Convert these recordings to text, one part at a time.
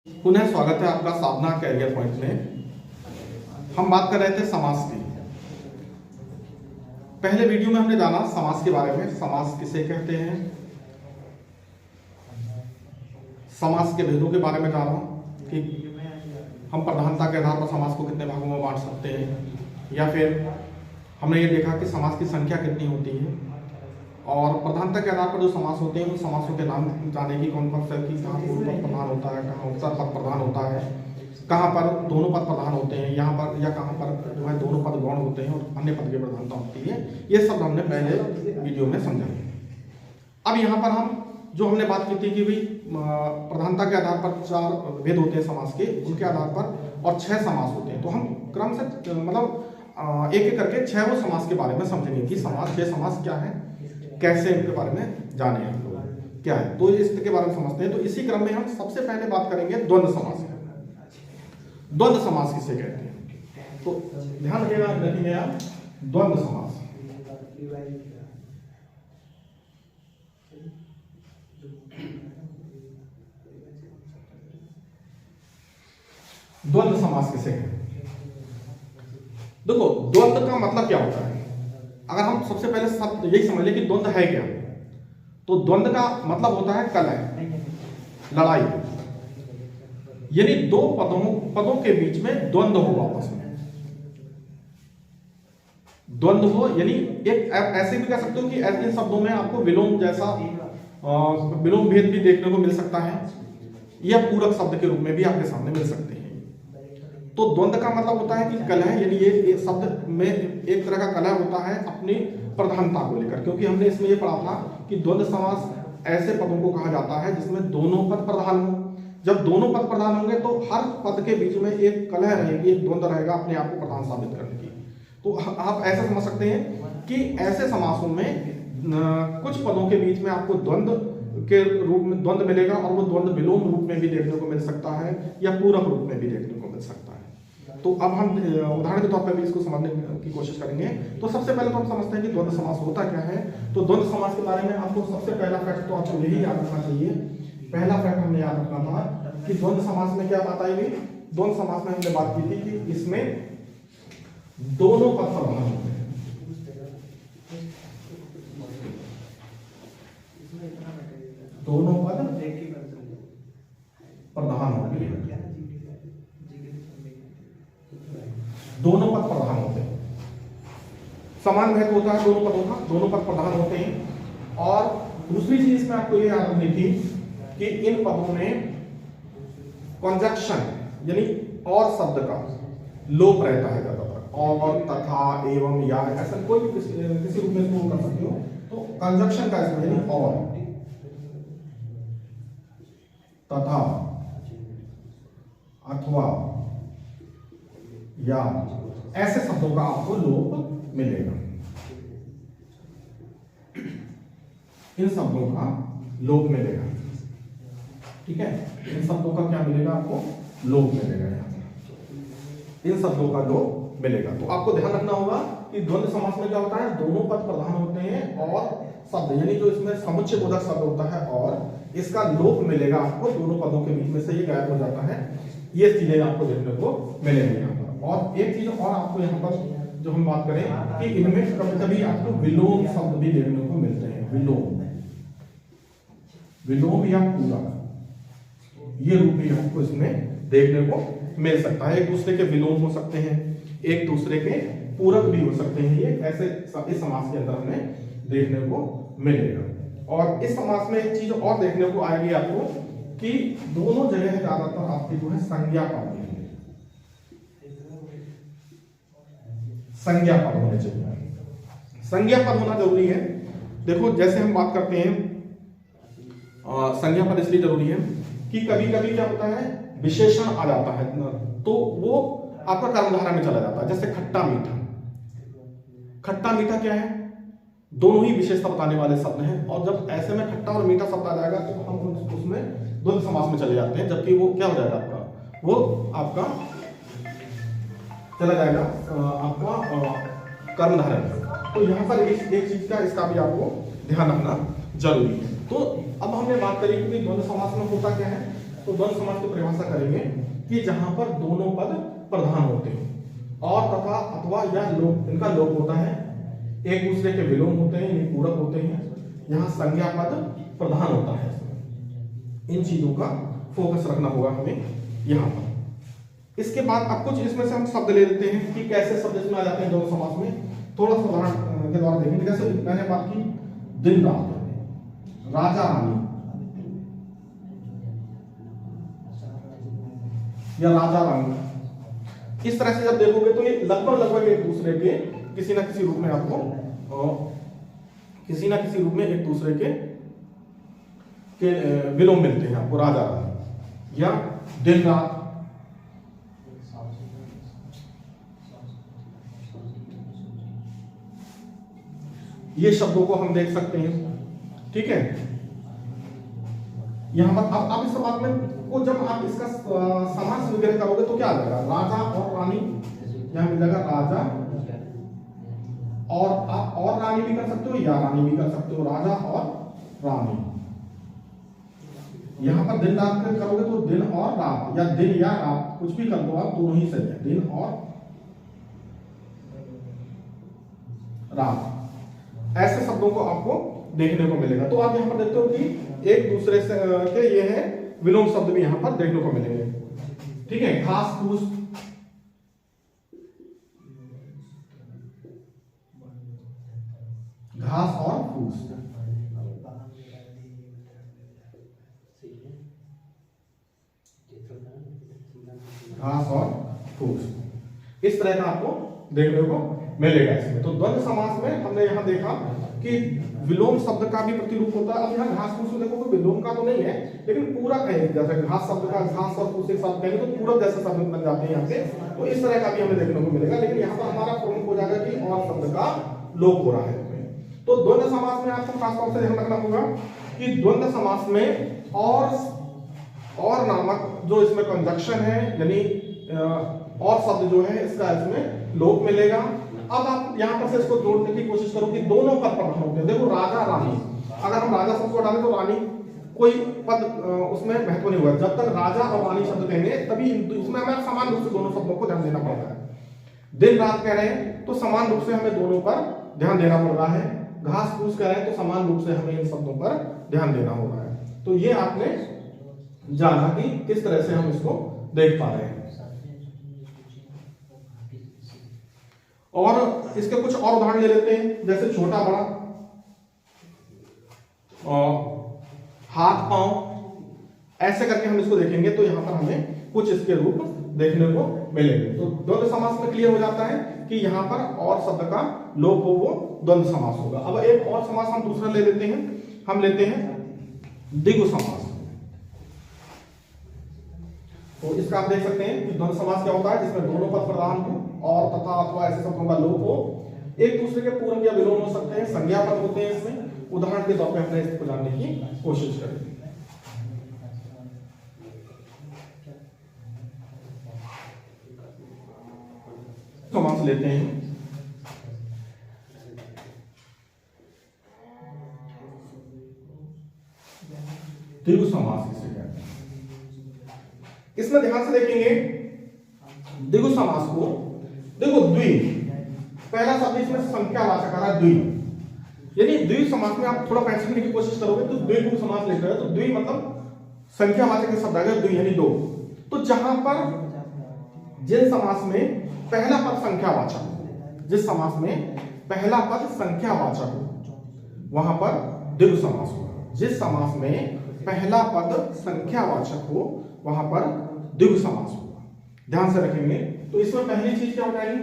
पुनः स्वागत है आपका साधना कैरियर पॉइंट में। हम बात कर रहे थे समास की। पहले वीडियो में हमने जाना समास के बारे में, समास किसे कहते हैं, समास के भेदों के बारे में जाना कि हम प्रधानता के आधार पर समास को कितने भागों में बांट सकते हैं, या फिर हमने ये देखा कि समास की संख्या कितनी होती है, और प्रधानता के आधार पर जो समास होते हैं उन समासों के नाम जाने की, कौन कौन सा कि कहाँ पूर्व पद प्रधान होता है, कहाँ उत्तर पद प्रधान होता है, कहाँ पर दोनों पद प्रधान होते हैं, यहाँ पर या कहाँ पर जो है दोनों पद गौण होते हैं और अन्य पद की प्रधानता होती है। ये सब हमने पहले वीडियो में समझा। अब यहाँ पर हम जो हमने बात की थी कि भाई प्रधानता के आधार पर 4 भेद होते हैं समास के, उनके आधार पर और 6 समास होते हैं। तो हम क्रम से मतलब एक एक करके 6 समास के बारे में समझेंगे कि समास 6 समास क्या है, कैसे इनके बारे में जाने हम लोग क्या है, तो इसके बारे में समझते हैं। तो इसी क्रम में हम सबसे पहले बात करेंगे द्वंद्व समास। द्वंद्व समास किसे कहते हैं, तो ध्यान रखिएगा आप, द्वंद्व समास। द्वंद्व समास किसे कहते हैं? देखो, द्वंद्व का मतलब क्या होता है। अगर हम सबसे पहले सब यही समझ लें कि द्वंद्व है क्या, तो द्वंद्व का मतलब होता है कलह, लड़ाई, यानी दो पदों के बीच में द्वंद्व हो आपस में। द्वंद्व हो यानी एक ऐसे भी कह सकते हो कि इन शब्दों में आपको विलोम जैसा विलोम भेद भी देखने को मिल सकता है, या पूरक शब्द के रूप में भी आपके सामने मिल सकते हैं। तो द्वंद्व का मतलब होता है कि कलह, यानी ये शब्द में एक तरह का कलह होता है अपनी प्रधानता को लेकर, क्योंकि हमने इसमें ये पढ़ा था कि द्वंद्व समास ऐसे पदों को कहा जाता है जिसमें दोनों पद प्रधान हो। जब दोनों पद प्रधान होंगे तो हर पद के बीच में एक कलह रहेगी, एक द्वंद्व रहेगा अपने आप को प्रधान साबित करने की। तो आप ऐसा समझ सकते हैं कि ऐसे समासों में कुछ पदों के बीच में आपको द्वंद्व के रूप में द्वंद्व मिलेगा, और वो द्वंद्व विलोम रूप में भी देखने को मिल सकता है या पूरक रूप में भी देखने को मिल सकता है। तो अब हम उदाहरण के तौर पर भी इसको समझने की कोशिश करेंगे। तो सबसे पहले तो हम समझते हैं कि द्वंद्व समास होता क्या है। तो द्वंद्व समास के बारे में आपको सबसे पहला फैक्ट तो आपको यही याद रखना चाहिए। पहला फैक्ट हमने याद रखना था कि द्वंद्व समास में क्या बात आई हुई। द्वंद्व समास में हमने बात की थी कि इसमें दोनों पद प्रधान होते हैं। दोनों पद प्रधान होते हैं, दोनों पद प्रधान होते हैं। समान महत्व होता है दोनों पदों का, दोनों पद प्रधान होते हैं। और दूसरी चीज इसमें आपको ये याद रखनी थी कि इन पदों में कंजक्शन यानी और शब्द का लोप रहता है ज्यादातर, और, तथा, एवं, या, ऐसा कोई भी किसी रूप में इसको कर सकते हो। तो कंजक्शन का इसमें यानी और, तथा, अथवा, या, ऐसे शब्दों का आपको लोप मिलेगा। इन शब्दों का लोप मिलेगा, ठीक है। इन शब्दों का क्या मिलेगा आपको, लोप मिलेगा। इन शब्दों का लोप मिलेगा। तो आपको ध्यान रखना होगा कि द्वंद्व समास में क्या होता है, दोनों पद प्रधान होते हैं और शब्द यानी जो इसमें समुच्चय बोधक शब्द होता है और इसका लोप मिलेगा आपको, दोनों पदों के बीच में से ये गायब हो जाता है। ये चीजें आपको देखने को मिलेंगी यहाँ पर। और एक चीज और आपको यहाँ पर जो हम बात करें कि इनमें कभी कभी आपको विलोम शब्द भी देखने को मिलते हैं। विलोम या पूरक, ये रूप भी आपको इसमें देखने को मिल सकता है। एक दूसरे के विलोम हो सकते हैं, एक दूसरे के पूरक भी हो सकते हैं। ये ऐसे इस समास के अंदर हमें देखने को मिलेगा। और इस समास में एक चीज और देखने को आएगी आपको कि दोनों जगह ज्यादातर आपकी जो है संज्ञा पद होंगे, संज्ञा पद होने चाहिए। संज्ञा पद होना जरूरी है। देखो, जैसे हम बात करते हैं संज्ञा पद इसलिए जरूरी है कि कभी कभी क्या होता है, विशेषण आ जाता है तो वो आपका कर्मधारय में चला जाता है। जैसे खट्टा मीठा, खट्टा मीठा क्या है, दोनों ही विशेषता बताने वाले शब्द हैं। और जब ऐसे में खट्टा और मीठा शब्द आ जाएगा तो हम उसमें द्वंद्व समास में चले जाते हैं, जबकि वो क्या हो जाएगा आपका, वो आपका चला जाएगा आपका कर्मधारय। तो यहाँ पर एक चीज का इसका भी आपको ध्यान रखना जरूरी है। तो अब हमने बात करी कि द्वंद्व समास में होता क्या है, तो द्वंद्व समास की परिभाषा करेंगे कि जहां पर दोनों पद प्रधान होते हैं और तथा अथवा या लोप, इनका लोप होता है, एक दूसरे के विलोम होते हैं यानी पूरक होते हैं, यहाँ संज्ञा पद प्रधान होता है। इन चीजों का फोकस रखना होगा हमें यहाँ पर। इसके बाद अब कुछ इसमें से हम शब्द ले लेते हैं कि कैसे शब्द इसमें आ जाते हैं द्वंद्व समास में। थोड़ा सा उदाहरण के द्वारा देखेंगे। जैसे मैंने बात की दिन रात, राजा रानी या राजा रानी, इस तरह से जब देखोगे तो ये लगभग एक दूसरे के किसी ना किसी रूप में आपको किसी ना किसी रूप में एक दूसरे के विलोम मिलते हैं आपको। राजा रानी या दिन रात, ये शब्दों को हम देख सकते हैं। ठीक है, यहां पर अब इस बात में को जब आप इसका समास वगैरह करोगे तो क्या आ जाएगा, राजा और रानी, यहां मिल जाएगा राजा और आप और रानी भी कर सकते हो या रानी भी कर सकते हो, राजा और रानी। यहां पर दिन रात करोगे तो दिन और रात या दिन या रात कुछ भी कर दो आप, दोनों ही सही है, दिन और रात। ऐसे शब्दों को आपको देखने को मिलेगा। तो आप यहां पर देखते हो कि एक दूसरे से के ये है विलोम शब्द भी यहां पर देखने को मिलेंगे। ठीक है, घास फूस, घास और फूस, घास और फूस, इस तरह का आपको देखने को मिलेगा इसमें। तो द्वंद्व समास में हमने यहां देखा कि विलोम शब्द का भी प्रतिरूप होता है। अब यहाँ घास फूस देखो तो विलोम का तो नहीं है, लेकिन पूरक है। जैसे घास शब्द का घास और फूस एक साथ कहेंगे तो पूरक जैसे शब्द बन जाते हैं यहाँ से, तो इस तरह का भी हमें देखने को मिलेगा। लेकिन यहाँ पर हमारा प्रमुख हो जाएगा कि और शब्द का लोप हो रहा है। तो द्वंद्व समास में आपको खासतौर से ध्यान रखना होगा कि द्वंद्व समास में और नामक जो इसमें कंजक्शन है, यानी और शब्द जो है इसका इसमें लोप मिलेगा। अब आप यहां पर से इसको जोड़ने की कोशिश करो कि दोनों पद प्रधान होते हैं। देखो राजा रानी, अगर हम राजा शब्द को डालें तो रानी कोई पद उसमें महत्व नहीं हुआ। जब तक राजा और रानी शब्द कहेंगे तभी इसमें हमें समान रूप से दोनों शब्दों को ध्यान देना पड़ता है। दिन रात कह रहे हैं तो समान रूप से हमें दोनों पर ध्यान देना पड़ रहा है। घास फूस कह रहे हैं तो समान रूप से हमें इन शब्दों पर ध्यान देना हो रहा है। तो ये आपने जाना कि किस तरह से हम इसको देख पा रहे हैं। और इसके कुछ और उदाहरण ले लेते हैं, जैसे छोटा बड़ा, हाथ पांव, ऐसे करके हम इसको देखेंगे तो यहां पर हमें कुछ इसके रूप देखने को मिलेंगे। तो द्वंद्व समास में क्लियर हो जाता है कि यहां पर और शब्द का लोप हो वो द्वंद्व समास होगा। अब एक और समास हम दूसरा ले लेते हैं, हम लेते हैं द्विगु समास। तो इसका आप देख सकते हैं कि द्वंद्व समास क्या होता है, जिसमें दोनों पद प्रधान हो और तथा अथवा ऐसे शब्दों का लोप हो, एक दूसरे के पूरक या विलोम हो सकते हैं, संज्ञा पद होते हैं इसमें। उदाहरण के तौर पे हमने इसको जानने की कोशिश करेंगे। समास लेते हैं, द्विगु समास किसे कहते हैं। इसमें ध्यान से देखेंगे द्विगु समास को। देखो द्वि, पहला शब्द इसमें संख्यावाचक आ रहा है द्वि, यानी द्वि समास में आप थोड़ा पहचानने की कोशिश करोगे तो द्विगु समास लेकर है तो द्वि मतलब संख्यावाचक शब्द आ गया द्वि यानी दो। तो जहां पर जिन समास में पहला पद संख्यावाचक हो, जिस समास में पहला पद संख्यावाचक हो वहां पर द्विगु समास होगा। जिस समास में पहला पद संख्यावाचक हो वहां पर द्विगु समास होगा। ध्यान से रखेंगे। तो इसमें पहली चीज क्या हो जाएगी,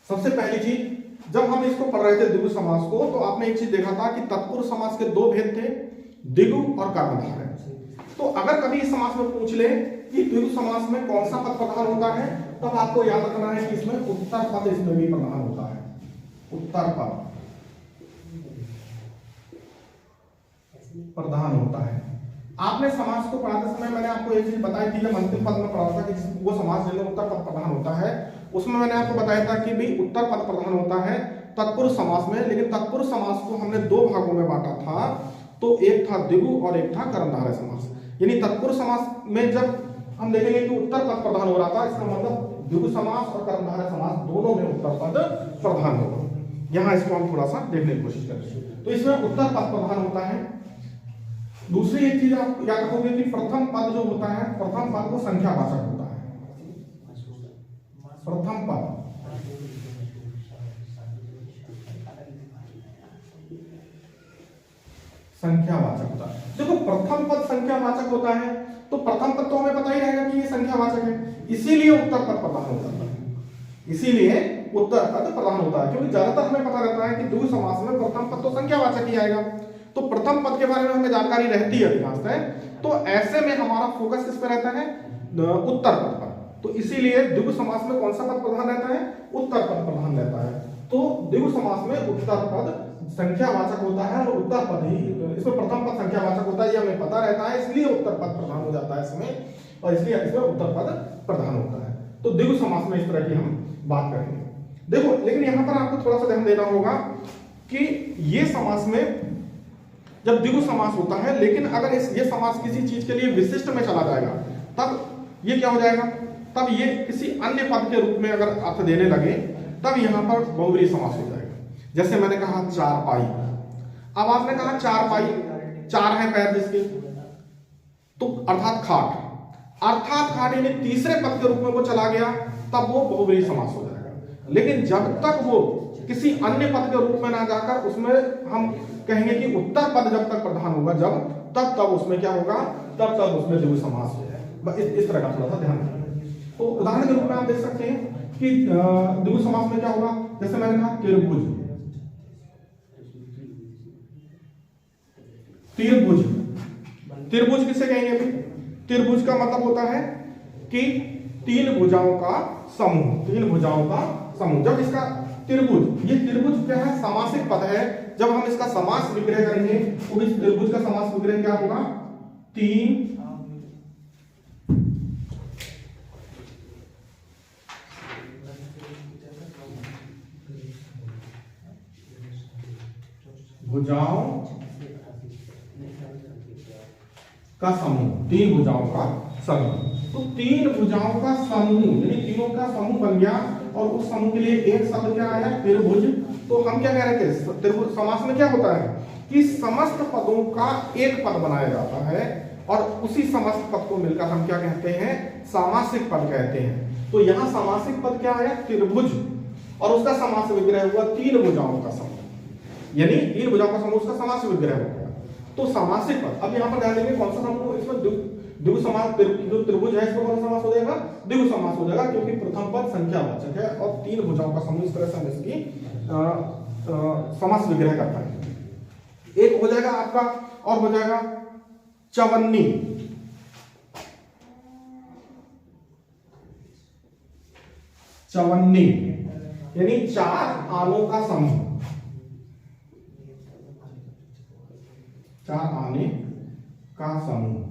सबसे पहली चीज जब हम इसको पढ़ रहे थे द्विगु समास को, तो आपने एक चीज देखा था कि तत्पुरुष समास के दो भेद थे, द्विगु और कर्मधारय। तो अगर कभी इस समास में पूछ ले कि द्विगु समास में कौन सा पद प्रधान होता है, तब आपको याद रखना है कि इसमें उत्तर पद इसमें भी प्रधान होता है। उत्तर पद प्रधान होता है। आपने समास को पढ़ाते समय मैंने आपको एक चीज बताई थी, जब अंतिम पद में पढ़ा था कि वो समास जिसमें उत्तर पद प्रधान होता है, उसमें मैंने आपको बताया था कि भाई उत्तर पद प्रधान होता है तत्पुरुष समास में। लेकिन तत्पुरुष समास को हमने दो भागों में बांटा था, तो एक था द्विगु और एक था कर्मधारय समास। यानी तत्पुरुष समास में जब हम देखेंगे कि उत्तर पद प्रधान हो रहा था, इसका मतलब द्विगु समास और कर्मधारय समास दोनों में उत्तर पद प्रधान होगा। यहाँ इसको हम थोड़ा सा देखने की कोशिश करें। तो इसमें उत्तर पद प्रधान होता है। दूसरी एक चीज आप याद रखोगे कि प्रथम पद जो होता है, प्रथम पद को संख्यावाचक होता है। प्रथम पद संख्यावाचक होता है। देखो प्रथम पद संख्यावाचक होता है तो प्रथम पद तो हमें पता ही रहेगा कि ये संख्यावाचक है, इसीलिए उत्तर पद प्रधान हो जाता है। इसीलिए उत्तर पद प्रधान होता है, क्योंकि ज्यादातर हमें पता रहता है कि द्विगु समास में प्रथम पद तो संख्यावाचक ही आएगा, तो प्रथम पद के बारे में हमें जानकारी रहती है अधिकांश है। तो ऐसे में हमारा फोकस किस पे रहता है? उत्तर पद पर। तो इसीलिए द्विगु समास में कौन सा पद प्रधान रहता है? उत्तर पद प्रधान रहता है। तो द्विगु समास में उत्तर पद संख्यावाचक होता है और उत्तर पद ही, इसमें प्रथम पद संख्यावाचक होता है, ये हमें पता रहता है, इसलिए उत्तर पद प्रधान हो जाता है इसमें, और इसलिए इसमें उत्तर पद प्रधान होता है। तो द्विगु समास में इस तरह की हम बात करेंगे। देखो लेकिन यहां पर आपको थोड़ा सा ध्यान देना होगा कि ये समास में जब द्विगु समास होता है, लेकिन अगर ये समास किसी चीज के लिए विशिष्ट में चला जाएगा तब ये क्या हो जाएगा? तब ये किसी अन्य पद के रूप में अगर अर्थ देने लगे तब यहां पर बहुव्रीहि समास हो जाएगा। जैसे मैंने कहा चारपाई, अब आपने कहा चारपाई, चार है पैर जिसके, तो अर्थात खाट, अर्थात खाट यानी तीसरे पद के रूप में वो चला गया तब वो बहुव्रीहि समास हो जाएगा। लेकिन जब तक वो किसी अन्य पद के रूप में ना जाकर उसमें हम कहेंगे कि उत्तर पद जब तक प्रधान होगा, जब तब उसमें क्या होगा? तब उसमें द्विगु समास हो जाएगा। इस तरह का थोड़ा सा ध्यान रखिए। तो उदाहरण के रूप में आप देख सकते हैं कि द्विगु समास में क्या होगा? जैसे मैंने कहा त्रिभुज, त्रिभुज, त्रिभुज किसे कहेंगे अभी? त्रिभुज का मतलब होता है कि तीन भुजाओं का समूह, तीन भुजाओं का समूह। जब इसका त्रिभुज, ये त्रिभुज क्या है? समासिक पद है। जब हम इसका समास विग्रह करेंगे तो इस त्रिभुज का समास विग्रह क्या होगा? तीन भुजाओं का समूह, तीन भुजाओं का समूह। तो तीन भुजाओं का समूह यानी तीनों का समूह बन गया, और उस समूह के लिए एक शब्द क्या आया? त्रिभुज। तो हम क्या कह रहे थे? त्रिभुज समास में क्या होता है कि समस्त पदों का एक पद बनाया जाता है, और उसी समस्त पद को मिलकर हम क्या कहते हैं? सामासिक पद कहते हैं। तो यहाँ सामासिक पद क्या आया? त्रिभुज, और उसका समास विग्रह हुआ तीन भुजाओं का समूह, यानी तीन भुजाओं का समूह, उसका समास विग्रह हो गया। तो सामासिक पद, अब यहाँ पर ध्यान देंगे कौन सा समूह? इसमें द्विगु समास, जो त्रिभुज है इसमें कौन सा समास हो जाएगा? द्विगु समास हो जाएगा, क्योंकि प्रथम पद संख्यावाचक है और तीन भुजाओं का समूह, इस तरह से हम इसकी समास विग्रह करता है। एक हो जाएगा आपका, और हो जाएगा चवन्नी, चवन्नी यानी चार आनों का समूह, चार आने का समूह।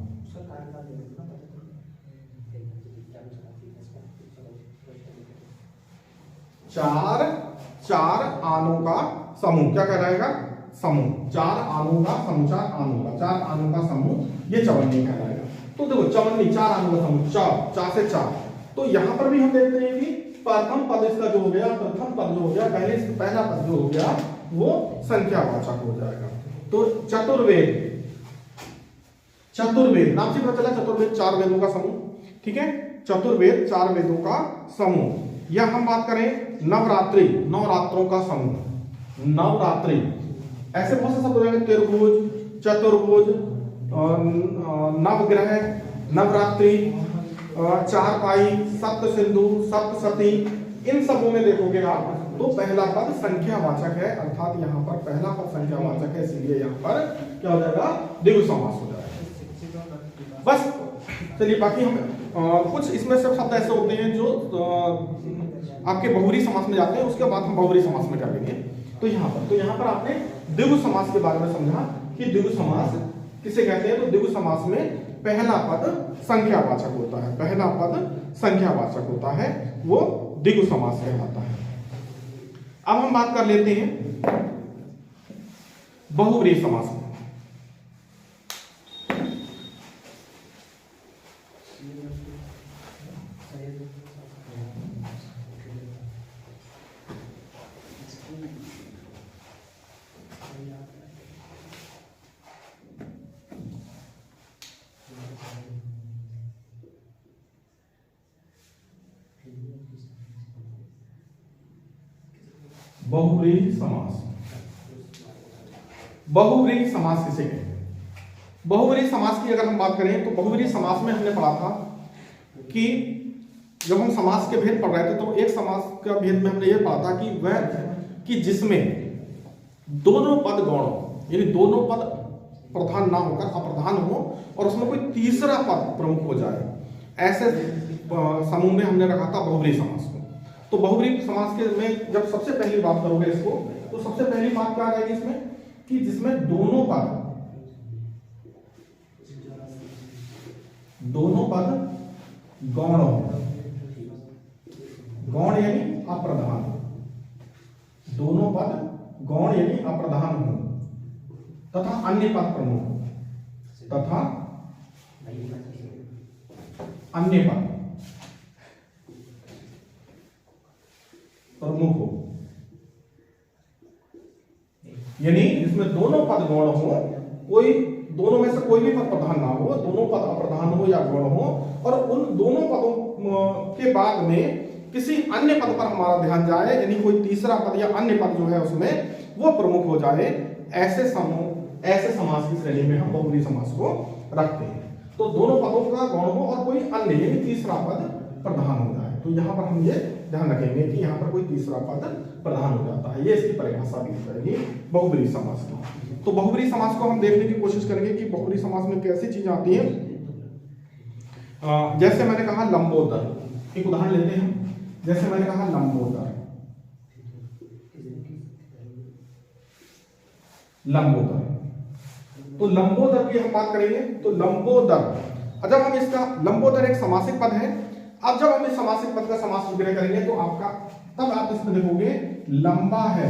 चार आनों का समूह क्या कहलाएगा? समूह, चार आनों का समूह, चार आनों का समूह, ये चवन्नी कहलाएगा। तो देखो चवन्नी, चार आनों का समूह, चार से चार। तो यहां पर भी हम देखते हैं कि प्रथम पद इसका जो हो गया, प्रथम पद जो हो गया, पहला पद जो हो गया वो संख्यावाचक हो जाएगा। तो चतुर्वेद, चतुर्वेद नाम से पता चला, चतुर्वेद चार वेदों का समूह, ठीक है? चतुर्वेद चार वेदों का समूह। या हम बात करें नवरात्रि, नवरात्रों का समूह, नवरात्रि, ऐसे बहुत से शब्द हो जाएंगे, त्रिभुज, चतुर्भुज, नवग्रह, नवरात्रि, चारपाई, सप्त सिंधु, सप्तसती, इन सबों में देखोगे आप तो पहला पद संख्यावाचक है, अर्थात यहाँ पर पहला पद संख्यावाचक है, इसलिए यहाँ पर क्या हो जाएगा? द्विगु समास हो जाएगा। बस चलिए, बाकी हम कुछ इसमें से शब्द ऐसे होते हैं जो आपके बहुव्रीहि समास में जाते हैं, उसके बाद हम बहुव्रीहि समास में कर लेंगे। तो यहाँ पर आपने द्विगु समास के बारे में समझा कि द्विगु समास किसे कहते हैं। तो द्विगु समास में पहला पद संख्यावाचक होता है, पहला पद संख्यावाचक होता है, वो द्विगु समास कहलाता है। अब हम बात कर लेते हैं बहुव्रीहि समास में। बहुव्रीहि समास। बहुव्रीहि समास किसे कहते हैं? बहुव्रीहि समास की अगर हम बात करें तो बहुव्रीहि समास में हमने पढ़ा था कि जब हम समास के भेद पढ़ रहे थे तो एक समास का भेद में हमने ये पढ़ा था कि वह कि जिसमें दोनों पद गौण हो, यानी दोनों पद प्रधान ना होकर अप्रधान हो और उसमें कोई तीसरा पद प्रमुख हो जाए, ऐसे समूह में हमने रखा था बहुव्रीहि समास को। तो बहुव्रीहि समास के में जब सबसे पहली बात करोगे इसको, तो सबसे पहली बात क्या आ जाएगी इसमें कि जिसमें दोनों पद गौण हो, गौण यानी अप्रधान, दोनों पद गौण यानी अप्रधान हो तथा अन्य पद प्रमुख हो, तथा अन्य पद प्रमुख हो, यानी इसमें दोनों पद गौण हो, कोई दोनों में से कोई भी पद प्रधान ना हो, दोनों पद अप्रधान हो या गौण हो, और उन दोनों पदों के बाद में किसी अन्य पद पर हमारा ध्यान जाए, यानी कोई तीसरा पद या अन्य पद जो है उसमें वो प्रमुख हो जाए, ऐसे समास की श्रेणी में हम बहुव्रीहि समास को रखते हैं। तो दोनों पदों का गौण हो और कोई अन्य यानी तीसरा पद प्रधान हो जाए, तो यहाँ पर हम ये ध्यान रखेंगे कि यहाँ पर कोई तीसरा पद प्रधान हो जाता है। ये इसकी परिभाषा भी रहेगी बहुव्रीहि समास की। तो बहुव्रीहि समास को हम देखने की कोशिश करेंगे कि बहुव्रीहि समास में कैसी चीजें आती हैं। जैसे मैंने कहा लंबोदर, एक उदाहरण लेते हैं। जैसे मैंने कहा लंबोदर, तो लंबोदर की हम बात करेंगे तो लंबोदर, जब हम इसका लंबोदर एक समासिक पद है। अब जब हम इस समासिक पद का समास विग्रह करेंगे तो आपका तब आप इसमें देखोगे लंबा है,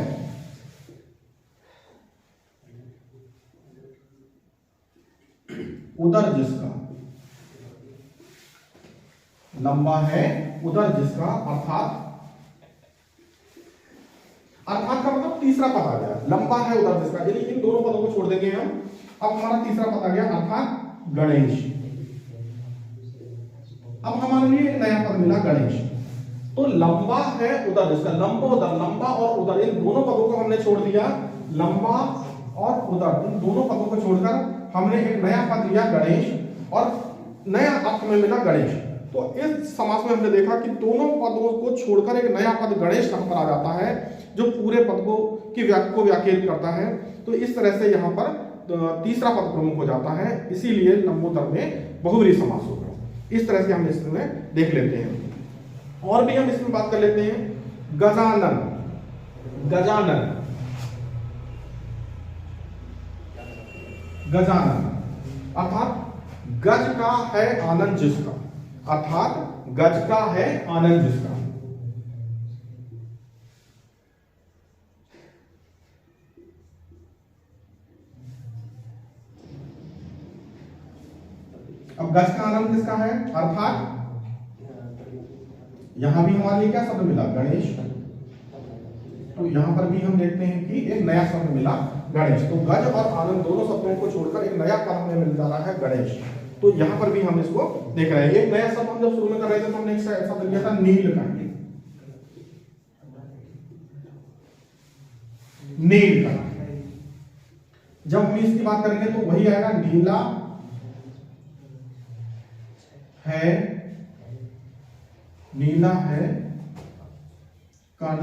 उदर जिसका, लंबा है उदर जिसका, अर्थात का मतलब तीसरा पद आ गया, लंबा है उदर जिसका, यानी इन दोनों पदों को छोड़ देंगे हम, अब हमारा तीसरा पद आ गया अर्थात गणेश। अब हमारे लिए एक नया पद मिला गणेश। तो लंबा है उदर जिसका, लंबोदर, लंबा और उदर इन दोनों पदों को हमने छोड़ दिया, लंबा और उदर इन दोनों पदों को छोड़कर हमने एक नया पद लिया गणेश, और नया अर्थ में मिला गणेश। तो इस समास में हमने देखा कि दोनों पदों को छोड़कर एक नया पद गणेश कहां पर आ जाता है, जो पूरे पद को व्याख्यायित करता है। तो इस तरह से यहाँ पर तीसरा पद प्रमुख हो जाता है, इसीलिए लंबोदर में बहुव्रीहि समास होगा। इस तरह से हम इसमें देख लेते हैं। और भी हम इसमें बात कर लेते हैं गजानन, गजानन, गजानन अर्थात गज का है आनंद जिसका, अर्थात गज का है आनंद जिसका। अब गज का आनंद किसका है, अर्थात यहां भी हमारे लिए क्या शब्द मिला, गणेश। तो यहां पर भी हम देखते हैं कि एक नया शब्द मिला गणेश। तो गज और आनंद दोनों शब्दों को छोड़कर एक नया पद हमें मिल जा रहा है गणेश। तो यहां पर भी हम इसको देख रहे हैं। एक नया शब्द हम जब शुरू में कर रहे थे तो हमने एक शब्द लिया था नीलकंठ, नीलकंठ। जब हम इसकी बात करेंगे तो वही आएगा, नीला है, नीला है कंठ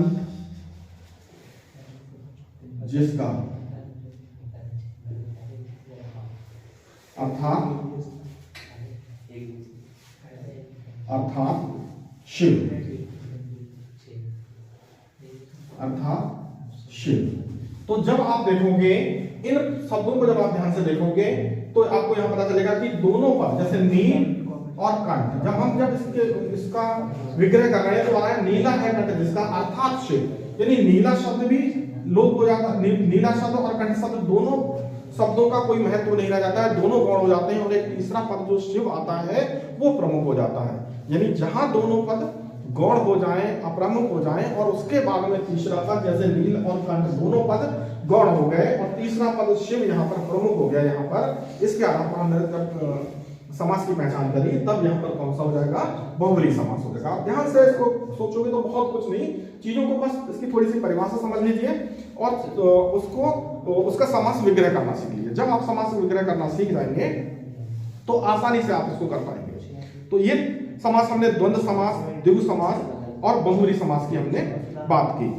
जिसका, अर्थात शिव, अर्थात शिव। तो जब आप देखोगे इन शब्दों को, जब आप ध्यान से देखोगे तो आपको यहां पता चलेगा कि दोनों पद जैसे नील और कंठ, जब इसका विग्रह कर रहे हैं तो आ रहा है नीला है कंठ जिसका, अर्थात शिव। यानी नीला शब्द भी लोप हो जाता, नीला शब्द और कंठ शब्द दोनों शब्दों का कोई महत्व नहीं रह जाता है, दोनों गौण हो जाते हैं और एक तीसरा पद जो शिव आता है वो प्रमुख हो जाता है। यानी जहां दोनों पद गौण हो जाएं, अप्रमुख हो जाएं और उसके बाद में तीसरा पद जैसे नील और कंठ दोनों पद गौण हो गए और तीसरा पद शिव यहाँ पर प्रमुख हो गया, यहाँ पर इसके आधार पर हमने जब समास की पहचान करी तब यहाँ पर कौन सा हो जाएगा, बहुब्रीहि समास हो जाएगा। आप ध्यान से इसको सोचोगे तो बहुत कुछ नहीं, चीजों को बस इसकी थोड़ी सी परिभाषा समझ लीजिए और उसका समास विग्रह करना सीख लीजिए। जब आप समास विग्रह करना सीख जाएंगे तो आसानी से आप इसको कर पाएंगे। तो ये समास हमने द्वंद्व समास, द्विगु समास और बहुब्रीहि समास की हमने बात की।